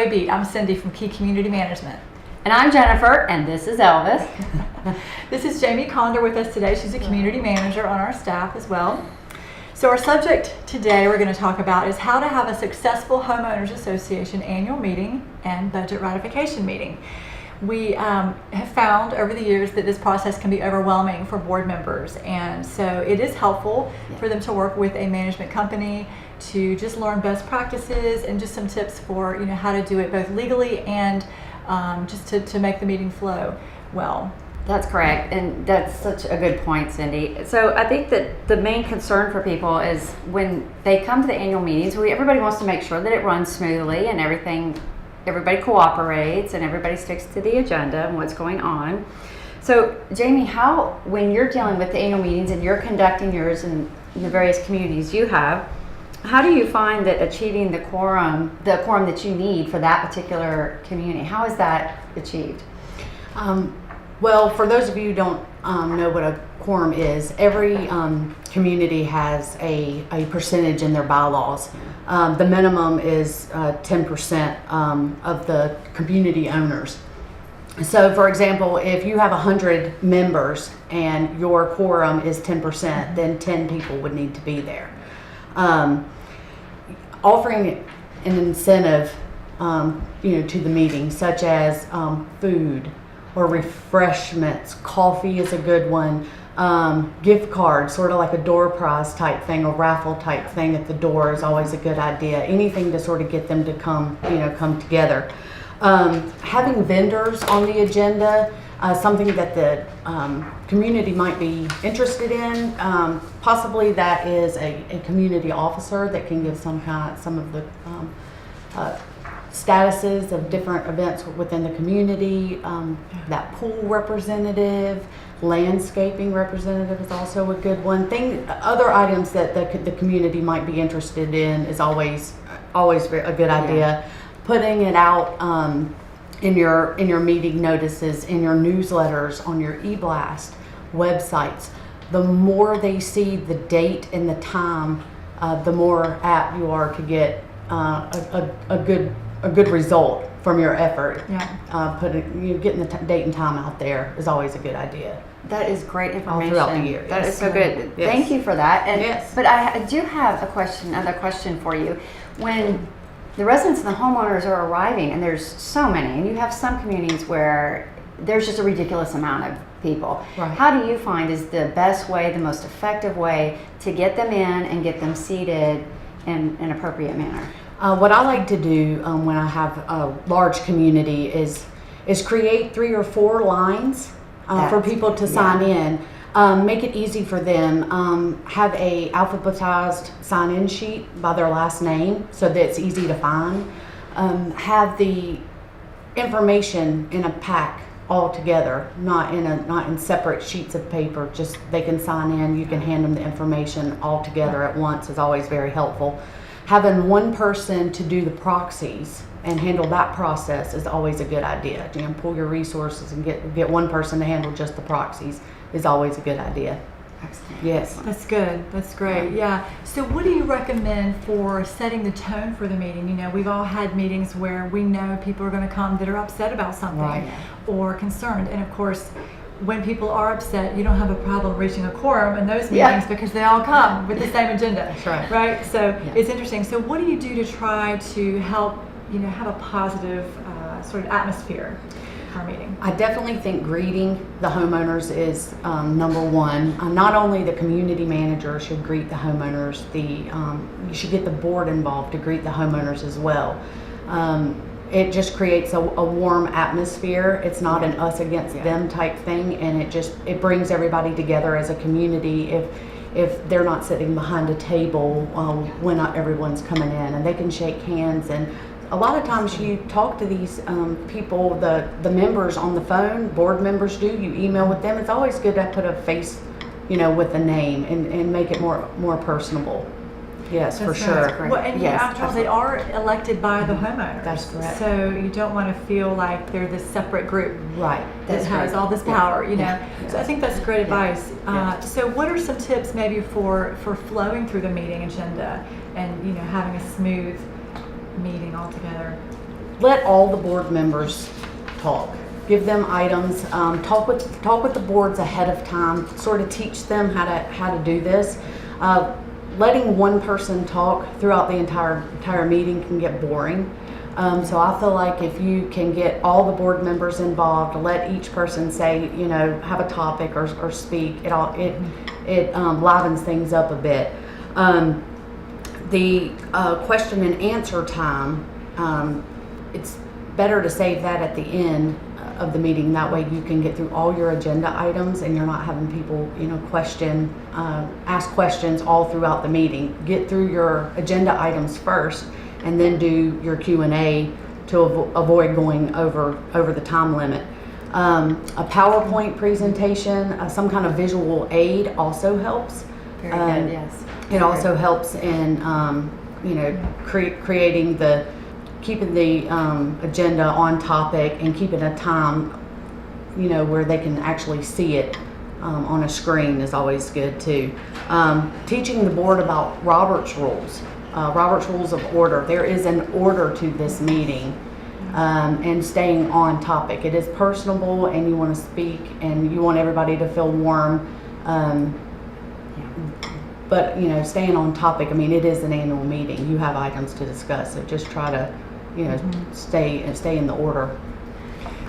beat. I'm Cindy from Key Community Management. And I'm Jennifer, and this is Elvis. This is Jamie Condor with us today. She's a community manager on our staff as well. So our subject today we're going to talk about is how to have a successful homeowners association annual meeting and budget ratification meeting. We have found over the years that this process can be overwhelming for board members, and so it is helpful for them to work with a management company to just learn best practices and just some tips for how to do it both legally and just to make the meeting flow well. That's correct, and that's such a good point, Cindy. So I think that the main concern for people is when they come to the annual meetings, everybody wants to make sure that it runs smoothly and everybody cooperates and everybody sticks to the agenda and what's going on. So Jamie, when you're dealing with the annual meetings and you're conducting yours in the various communities you have, how do you find that achieving the quorum that you need for that particular community, how is that achieved? Well, for those of you who don't know what a quorum is, every community has a percentage in their bylaws. The minimum is 10% of the community owners. So, for example, if you have 100 members and your quorum is 10%, then 10 people would need to be there. Offering an incentive, to the meeting, such as food or refreshments. Coffee is a good one. Gift cards, sort of like a door prize type thing, a raffle type thing at the door is always a good idea. Anything to sort of get them to come together. Having vendors on the agenda, something that the community might be interested in. Possibly that is a community officer that can give some of the statuses of different events within the community. That pool representative, landscaping representative is also a good one. Other items that the community might be interested in is always a good idea. Putting it out in your meeting notices, in your newsletters, on your e-blast websites. The more they see the date and the time, the more apt you are to get a good result from your effort. Getting the date and time out there is always a good idea. That is great information. All throughout the year. That is so good. Yes. Thank you for that. And yes. But I do have another question for you. When the residents and the homeowners are arriving, and there's so many, and you have some communities where there's just a ridiculous amount of people. Right. How do you find is the best way, the most effective way to get them in and get them seated in an appropriate manner? What I like to do when I have a large community is create 3 or 4 lines for people to sign in. Make it easy for them. Have a alphabetized sign-in sheet by their last name so that it's easy to find. Have the information in a pack all together, not in separate sheets of paper. Just they can sign in. You can hand them the information all together at once is always very helpful. Having one person to do the proxies and handle that process is always a good idea. Pull your resources and get one person to handle just the proxies is always a good idea. Excellent. Yes. That's good. That's great. Yeah. So what do you recommend for setting the tone for the meeting? We've all had meetings where we know people are going to come that are upset about something or concerned. And of course, when people are upset, you don't have a problem reaching a quorum in those meetings because they all come with the same agenda. That's right. Right? So it's interesting. So what do you do to try to help, have a positive sort of atmosphere for our meeting? I definitely think greeting the homeowners is number one. Not only the community manager should greet the homeowners, you should get the board involved to greet the homeowners as well. It just creates a warm atmosphere. It's not an us against them type thing, and it brings everybody together as a community if they're not sitting behind a table when not everyone's coming in, and they can shake hands. And a lot of times you talk to these people, the members on the phone, board members do, you email with them. It's always good to put a face, with a name and make it more personable. Yes, for sure. Well, and after all, they are elected by the homeowners. That's correct. So you don't want to feel like they're this separate group that has all this power, So I think that's great advice. So what are some tips maybe for flowing through the meeting agenda and having a smooth meeting altogether? let all the board members talk. Give them items. Talk with the boards ahead of time. Sort of teach them how to do this. Letting one person talk throughout the entire meeting can get boring. So I feel like if you can get all the board members involved, let each person say, have a topic or speak, it livens things up a bit. The question and answer time, it's better to save that at the end of the meeting. That way you can get through all your agenda items and you're not having people, ask questions all throughout the meeting. Get through your agenda items first and then do your Q&A to avoid going over the time limit. A PowerPoint presentation, some kind of visual aid also helps. Very good, yes. It also helps in, creating keeping the agenda on topic and keeping a time, where they can actually see it on a screen is always good too. Teaching the board about Robert's Rules of Order. There is an order to this meeting, and staying on topic. It is personable, and you want to speak, and you want everybody to feel warm. But staying on topic. I mean, it is an annual meeting. You have items to discuss, so just try to, stay in the order.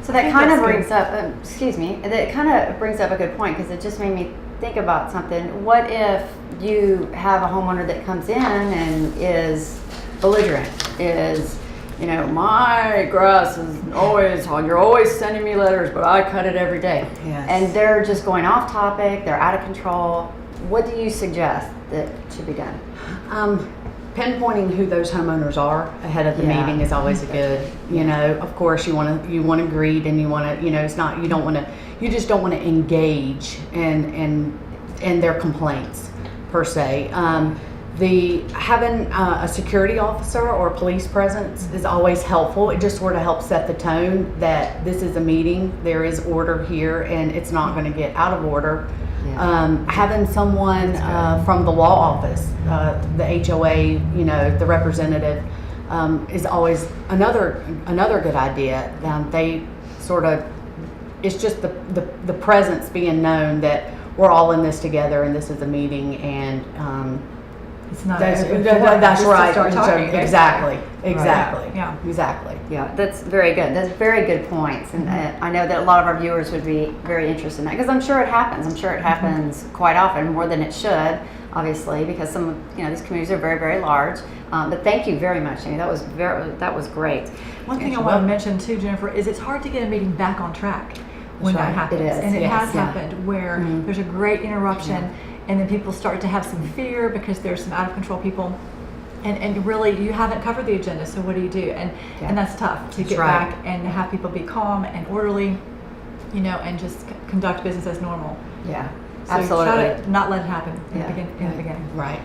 So that kind of brings up, that kind of brings up a good point, because it just made me think about something. What if you have a homeowner that comes in and is belligerent, my grass is always, you're always sending me letters, but I cut it every day. Yes. And they're just going off topic, they're out of control. What do you suggest that should be done? Pinpointing who those homeowners are ahead of the meeting is always a good, of course you want to greet, and you want to, you just don't want to engage in their complaints per se. Having a security officer or police presence is always helpful. It just sort of helps set the tone that this is a meeting, there is order here, and it's not going to get out of order. Yeah. Having someone from the law office, the HOA, the representative, is always another good idea. They sort of, it's just the presence being known that we're all in this together, and this is a meeting, and it's not. That's right. Start talking, exactly. Right. Yeah. Exactly. Yeah, that's very good. That's very good points, and I know that a lot of our viewers would be very interested in that, because I'm sure it happens. I'm sure it happens quite often, more than it should, obviously, because some of these communities are very, very large. But thank you very much, Amy. That was great. One thing I want to mention too, Jennifer, is it's hard to get a meeting back on track when that happens, it is. and it has happened where there's a great interruption, and then people start to have some fear because there's some out of control people. And really, you haven't covered the agenda, so what do you do? And that's tough to get back and have people be calm and orderly, and just conduct business as normal. Yeah, so absolutely. Try to not let it happen in the beginning. Right.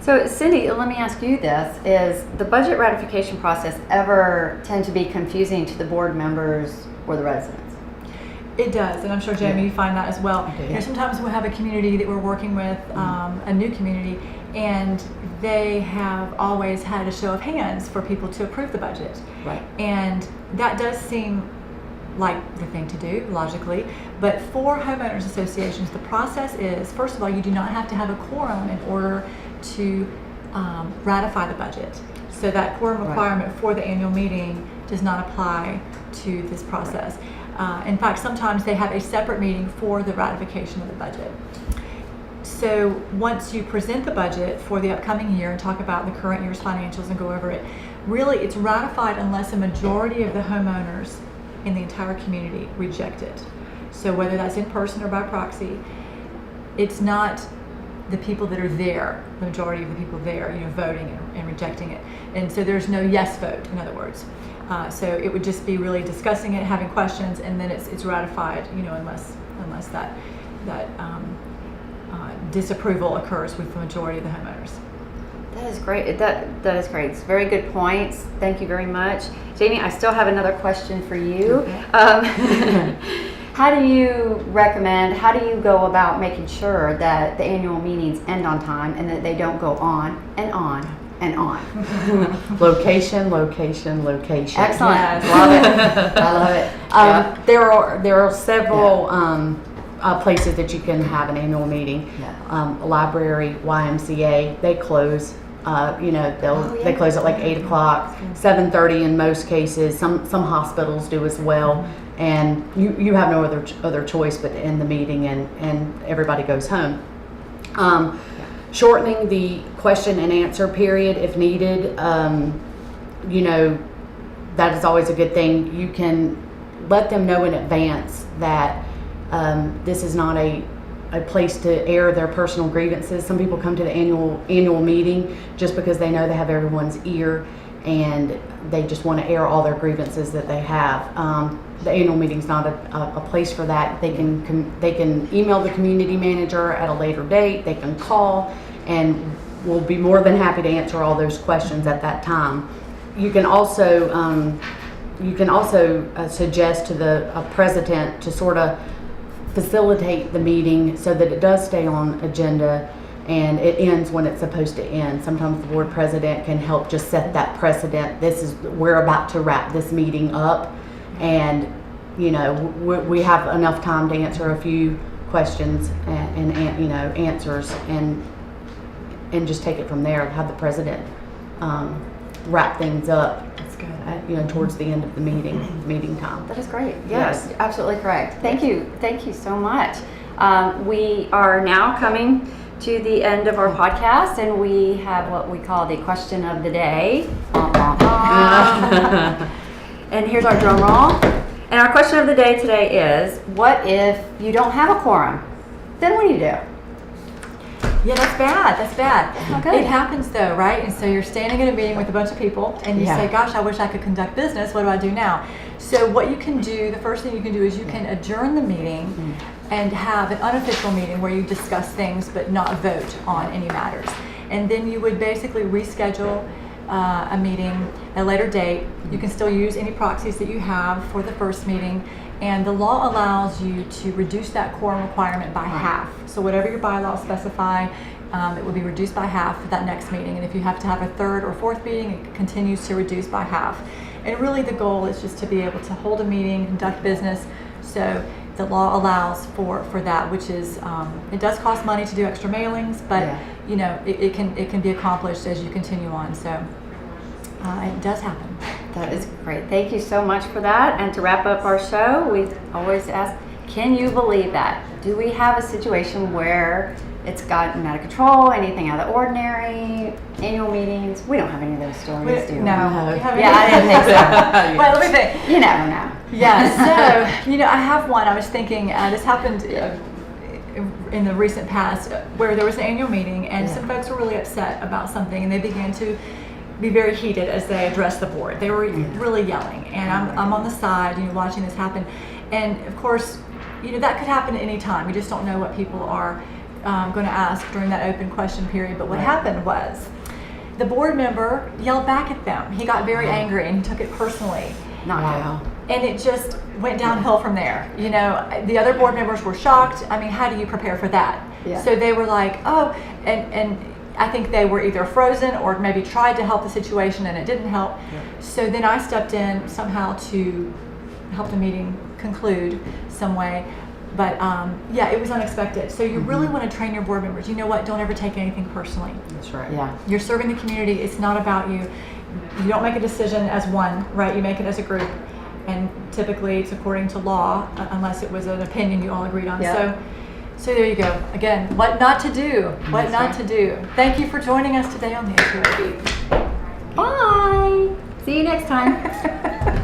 So Cindy, let me ask you this: is the budget ratification process ever tend to be confusing to the board members or the residents? It does, and I'm sure, Jamie, you find that as well. Sometimes we'll have a community that we're working with, a new community, and they have always had a show of hands for people to approve the budget. Right. And that does seem like the thing to do, logically. But for homeowners associations, the process is, first of all, you do not have to have a quorum in order to ratify the budget. So that quorum requirement for the annual meeting does not apply to this process. In fact, sometimes they have a separate meeting for the ratification of the budget. So once you present the budget for the upcoming year and talk about the current year's financials and go over it, really it's ratified unless a majority of the homeowners in the entire community reject it. So whether that's in person or by proxy, it's not the people that are there, the majority of the people there, voting and rejecting it. And so there's no yes vote, in other words. So it would just be really discussing it, having questions, and then it's ratified, unless that disapproval occurs with the majority of the homeowners. That is great. That is great. It's very good points. Thank you very much, Jamie. I still have another question for you. Okay. How do you go about making sure that the annual meetings end on time and that they don't go on and on and on. Location, location, location. Excellent. Yes. Love it. I love it. Yeah. There are several places that you can have an annual meeting. Yeah. A library, YMCA, they close. They close at like 8 o'clock, 7:30 in most cases. Some hospitals do as well, and you have no other choice but to end the meeting and everybody goes home. Shortening the question and answer period if needed, that is always a good thing. You can let them know in advance that this is not a place to air their personal grievances. Some people come to the annual meeting just because they know they have everyone's ear and they just want to air all their grievances that they have. The annual meeting's not a place for that. They can email the community manager at a later date. They can call, and we'll be more than happy to answer all those questions at that time. You can also suggest to the president to sort of facilitate the meeting so that it does stay on agenda and it ends when it's supposed to end. Sometimes the board president can help just set that precedent. We're about to wrap this meeting up, and we have enough time to answer a few questions and answers and just take it from there. Have the president wrap things up. That's good. Towards the end of the meeting time. That is great. Yes, absolutely correct. Thank you so much. We are now coming to the end of our podcast, and we have what we call the question of the day. And here's our drum roll. And our question of the day today is, what if you don't have a quorum? Then what do you do? Yeah, that's bad. That's bad. Okay. It happens though, right? And so you're standing in a meeting with a bunch of people and you say, gosh, I wish I could conduct business. What do I do now? So what you can do, the first thing you can do is you can adjourn the meeting and have an unofficial meeting where you discuss things but not vote on any matters. And then you would basically reschedule a meeting at a later date. You can still use any proxies that you have for the first meeting. And the law allows you to reduce that quorum requirement by half. So whatever your bylaws specify, it will be reduced by half for that next meeting. And if you have to have a third or fourth meeting, it continues to reduce by half. And really the goal is just to be able to hold a meeting, conduct business. So the law allows for that, which is, it does cost money to do extra mailings, but it can be accomplished as you continue on. So it does happen. That is great. Thank you so much for that. And to wrap up our show, we always ask, can you believe that? Do we have a situation where it's gotten out of control, anything out of the ordinary, annual meetings? We don't have any of those stories, do we? No. I didn't think so. But let me think. You never know. Yeah, so, I have one. I was thinking, this happened in the recent past where there was an annual meeting and some folks were really upset about something and they began to be very heated as they addressed the board. They were really yelling, and I'm on the side, watching this happen. And of course, that could happen at any time. We just don't know what people are going to ask during that open question period. But what happened was the board member yelled back at them. He got very angry and he took it personally. Not good. And it just went downhill from there. The other board members were shocked. I mean, how do you prepare for that? Yeah. So they were like, oh, and I think they were either frozen or maybe tried to help the situation and it didn't help. Yeah. So then I stepped in somehow to help the meeting conclude some way. But it was unexpected. So you really want to train your board members. You know what? Don't ever take anything personally. That's right. Yeah. You're serving the community. It's not about you. You don't make a decision as one, right? You make it as a group. And typically it's according to law, unless it was an opinion you all agreed on. Yeah. So there you go. Again, what not to do. What not to do. Thank you for joining us today on the HOA Beat. Bye. See you next time.